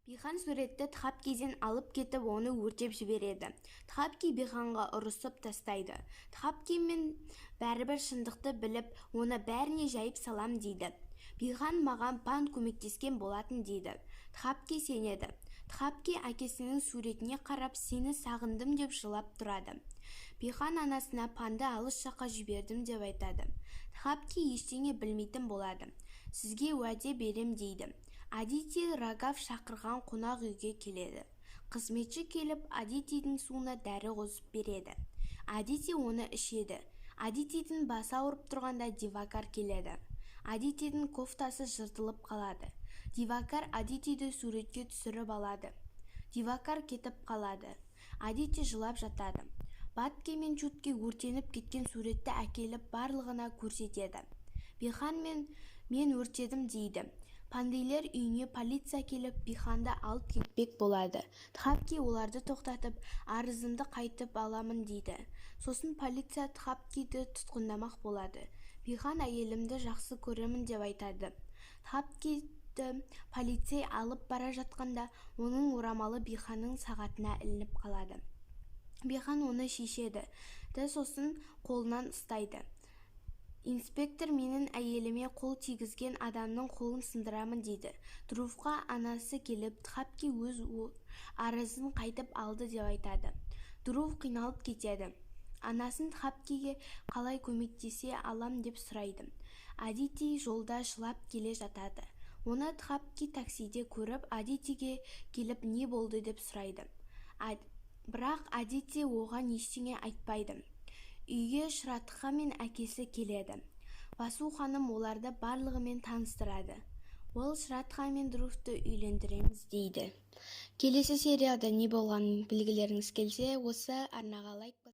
Бихан суретті Тхапкиден алып кетіп, оны өртеп жібереді. Тхапки Биханға ұрысып тастайды. Тхапки мен бәрібір шындықты біліп, оны бәріне жайып салам дейді. Бихан маған пан көмектескен болатын дейді. Тхапки сенеді. Тхапки әкесінің суретіне қарап, сені сағындым деп жылап тұрады. Бихан анасына панды алыс жаққа жібердім деп айтады. Тхапки ештеңе білмейтін болады. Сізге уәде берем дейді. Адити Рагав шақырған қонақ үйге келеді. Қызметші келіп, Адитидің суына дәрі қосып береді. Адити оны ішеді. Адитидің басы ауырып тұрғанда Дивакар келеді. Адитидің кофтасы жыртылып қалады. Дивакар Адитиді суретке түсіріп алады. Дивакар кетіп қалады. Адити жылап жатады. Батке мен Чутке өртеніп кеткен суретті әкеліп барлығына көрсетеді. Бихан мен өртедім дейді. Пандейлер үйіне полиция келіп, Биханды алып кетпек болады. Тхапки оларды тоқтатып, арызымды қайтып аламын дейді. Сосын полиция Тхапкиді тұтқындамақ болады. Бихан әйелімді жақсы көремін деп айтады. Тхапкиді полицей алып бара жатқанда, оның орамалы Биханның сағатына ілініп қалады. Бихан оны шешеді, сосын қолынан ұстайды. Инспектор менің әйеліме қол тигізген адамның қолын сындырамын дейді. Друвқа анасы келіп, Тхапки өз арызын қайтып алды деп айтады. Друв қиналып кетеді. Анасын Тхапкиге қалай көмектесе алам деп сұрайды. Адити жолда жылап келе жатады. Оны Тхапки таксиде көріп, Адитиге келіп не болды деп сұрайды. Бірақ Адити оған ештеңе айтпайды. Үйге Шратха мен әкесі келеді. Васу ханым оларды барлығымен таныстырады. Ол Шратха мен Друвты үйлендіреміз дейді. Келесі серияда не болғанын білгілеріңіз келсе, осы арнаға лайк басыңыздар.